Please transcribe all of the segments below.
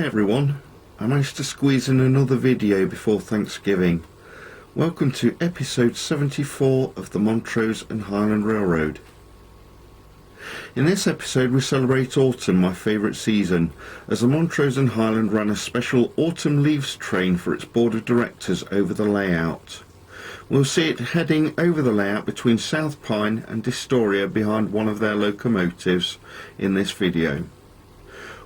everyone, I managed to squeeze in another video before Thanksgiving. Welcome to episode 74 of the Montrose and Highland Railroad. In this episode we celebrate autumn, my favourite season, as the Montrose and Highland ran a special autumn leaves train for its board of directors over the layout. We'll see it heading over the layout between South Pine and Distoria behind one of their locomotives in this video.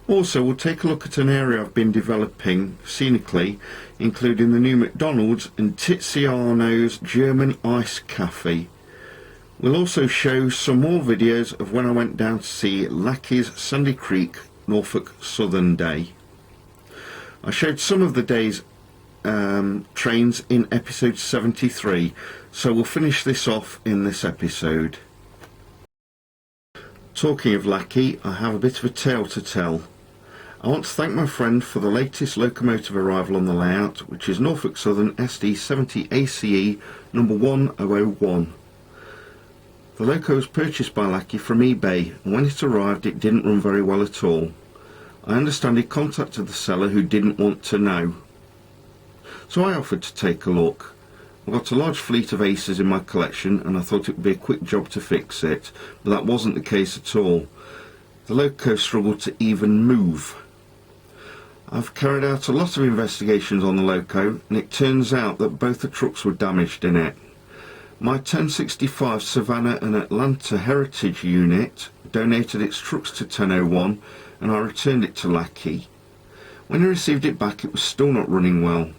Also, we'll take a look at an area I've been developing scenically, including the new McDonald's and Tiziano's German Ice Cafe. We'll also show some more videos of when I went down to see Lackey's Sandy Creek Norfolk Southern Day. I showed some of the day's trains in episode 73, so we'll finish this off in this episode. Talking of Lackey, I have a bit of a tale to tell. I want to thank my friend for the latest locomotive arrival on the layout, which is Norfolk Southern SD70 ACE number 1001. The loco was purchased by Lackey from eBay, and when it arrived it didn't run very well at all. I understand he contacted the seller, who didn't want to know. So I offered to take a look. I've got a large fleet of Aces in my collection and I thought it would be a quick job to fix it, but that wasn't the case at all. The loco struggled to even move. I've carried out a lot of investigations on the loco, and it turns out that both the trucks were damaged in it. My 1065 Savannah and Atlanta Heritage unit donated its trucks to 1001 and I returned it to Lackey. When he received it back, it was still not running well.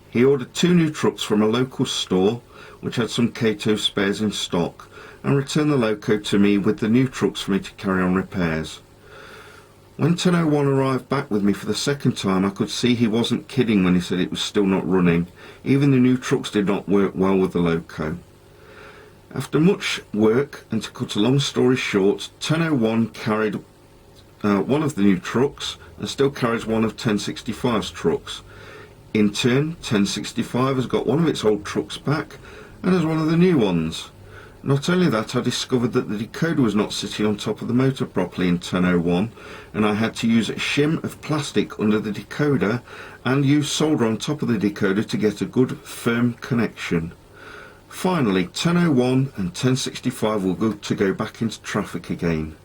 He ordered 2 new trucks from a local store which had some Cato spares in stock and returned the loco to me with the new trucks for me to carry on repairs. When 1001 arrived back with me for the second time, I could see he wasn't kidding when he said it was still not running. Even the new trucks did not work well with the loco. After much work, and to cut a long story short, 1001 carried one of the new trucks and still carries one of 1065's trucks. In turn, 1065 has got one of its old trucks back and has one of the new ones. Not only that, I discovered that the decoder was not sitting on top of the motor properly in 1001, and I had to use a shim of plastic under the decoder and use solder on top of the decoder to get a good firm connection. Finally, 1001 and 1065 were good to go back into traffic again.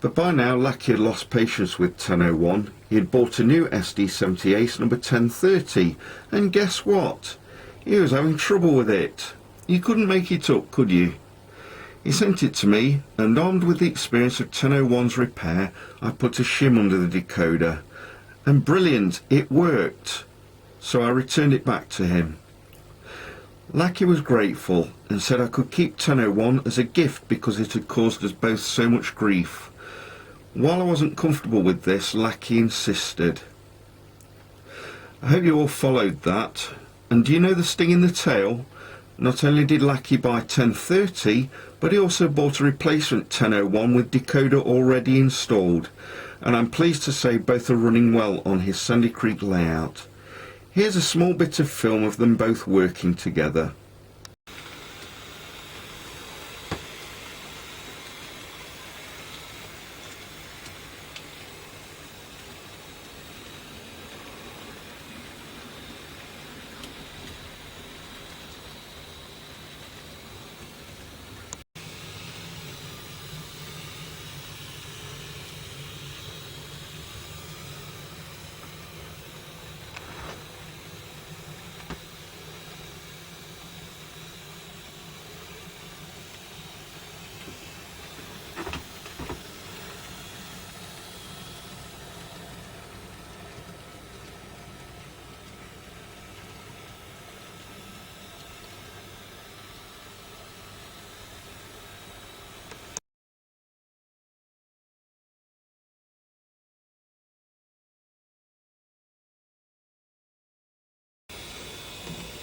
But by now Lackey had lost patience with 1001. He had bought a new SD70 Ace number 1030, and guess what? He was having trouble with it. You couldn't make it up, could you? He sent it to me, and armed with the experience of 1001's repair, I put a shim under the decoder. And brilliant, it worked. So I returned it back to him. Lackey was grateful and said I could keep 1001 as a gift because it had caused us both so much grief. While I wasn't comfortable with this, Lackey insisted. I hope you all followed that. And do you know the sting in the tail? Not only did Lackey buy 1030, but he also bought a replacement 1001 with decoder already installed, and I'm pleased to say both are running well on his Sandy Creek layout. Here's a small bit of film of them both working together.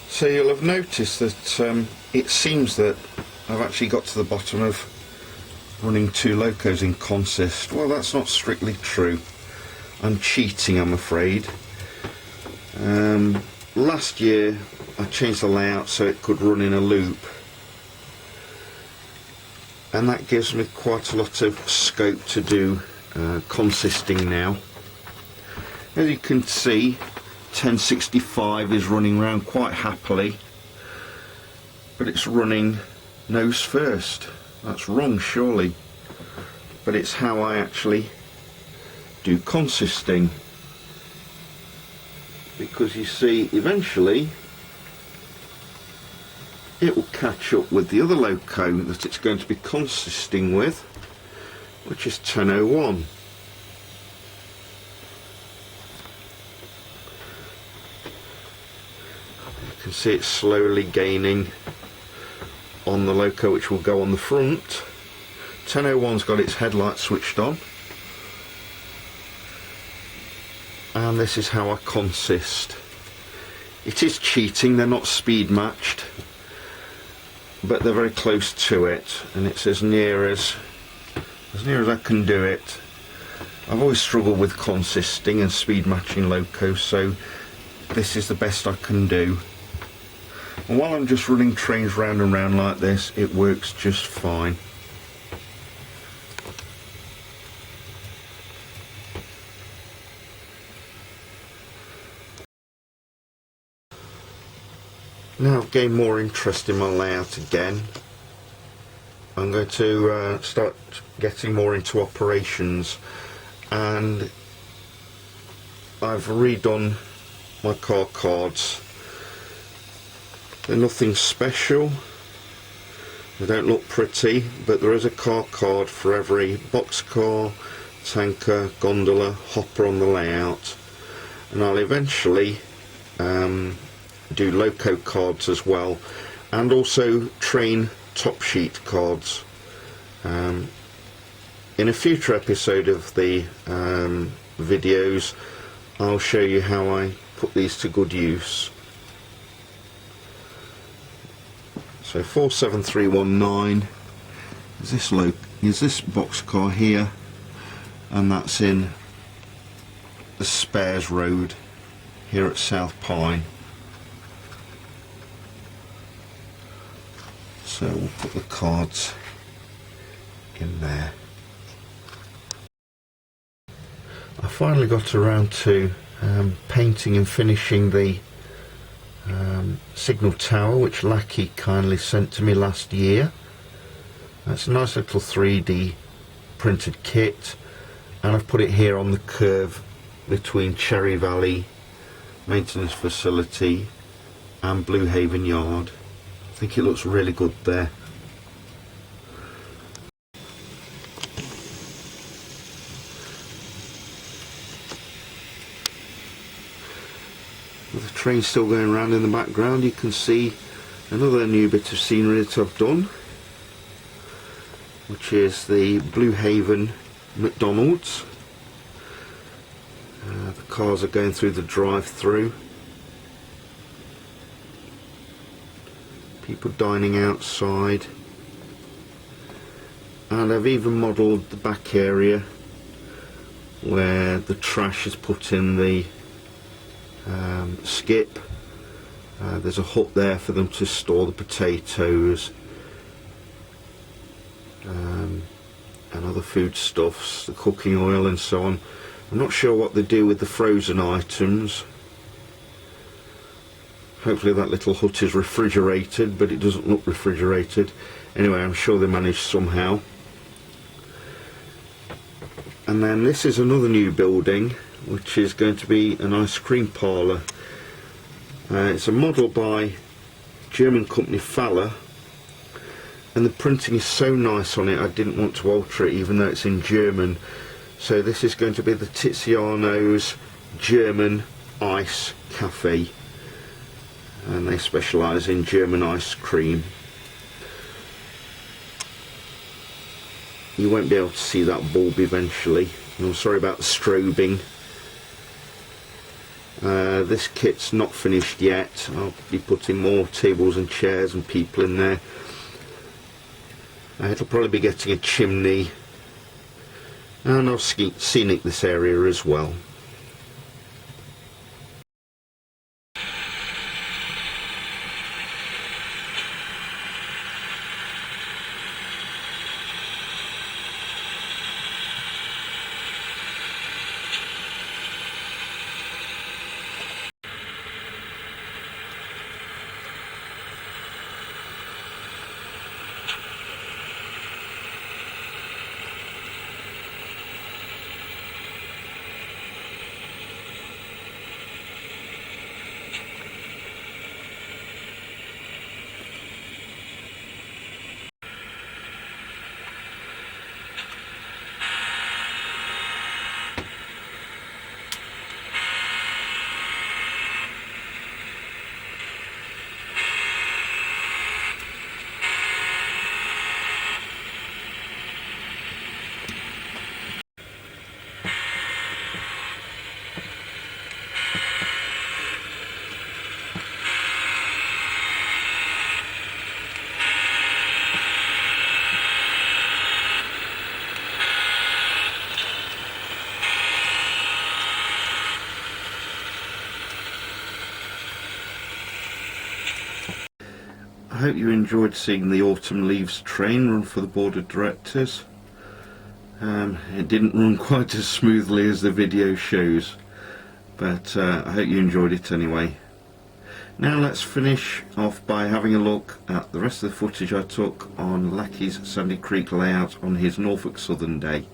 So you'll have noticed that it seems that I've actually got to the bottom of running 2 locos in consist. Well, that's not strictly true. I'm cheating, I'm afraid. Last year I changed the layout so it could run in a loop, and that gives me quite a lot of scope to do consisting now. As you can see, 1065 is running around quite happily, but it's running nose first. That's wrong, surely, but it's how I actually do consisting, because you see, eventually it will catch up with the other loco that it's going to be consisting with, which is 1001. You can see it's slowly gaining on the loco which will go on the front. 1001's got its headlights switched on, and this is how I consist. It is cheating, they're not speed matched, but they're very close to it, and it's as near as I can do it. I've always struggled with consisting and speed matching locos, so this is the best I can do. And while I'm just running trains round and round like this, it works just fine. Now I've gained more interest in my layout again, I'm going to start getting more into operations, and I've redone my car cards. They're nothing special, they don't look pretty, but there is a car card for every boxcar, tanker, gondola, hopper on the layout, and I'll eventually do loco cards as well, and also train top sheet cards. In a future episode of the videos, I'll show you how I put these to good use. So 47319 is this boxcar here, and that's in the Spares Road here at South Pine. So we'll put the cards in there. I finally got around to painting and finishing the signal tower, which Lackey kindly sent to me last year. That's a nice little 3D printed kit, and I've put it here on the curve between Cherry Valley Maintenance Facility and Blue Haven Yard. I think it looks really good there. With the train still going around in the background, you can see another new bit of scenery that I've done, which is the Blue Haven McDonald's. The cars are going through the drive-through. People dining outside, and I've even modelled the back area where the trash is put in the skip. There's a hut there for them to store the potatoes and other foodstuffs, the cooking oil and so on. I'm not sure what they do with the frozen items. Hopefully that little hut is refrigerated, but it doesn't look refrigerated. Anyway, I'm sure they managed somehow. And then this is another new building, which is going to be an ice cream parlour. It's a model by German company Faller, and the printing is so nice on it I didn't want to alter it, even though it's in German. So this is going to be the Tiziano's German Ice Cafe, and they specialise in German ice cream. You won't be able to see that bulb eventually. I'm sorry about the strobing. This kit's not finished yet. I'll be putting more tables and chairs and people in there. It'll probably be getting a chimney, and I'll scenic this area as well. I hope you enjoyed seeing the autumn leaves train run for the board of directors. It didn't run quite as smoothly as the video shows, but I hope you enjoyed it anyway. Now let's finish off by having a look at the rest of the footage I took on Lackey's Sandy Creek layout on his Norfolk Southern day.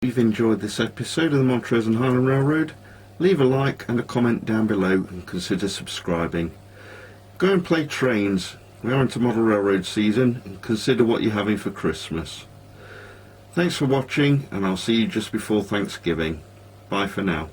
If you've enjoyed this episode of the Montrose and Highland Railroad, leave a like and a comment down below and consider subscribing. Go and play trains. We are into model railroad season, and consider what you're having for Christmas. Thanks for watching, and I'll see you just before Thanksgiving. Bye for now.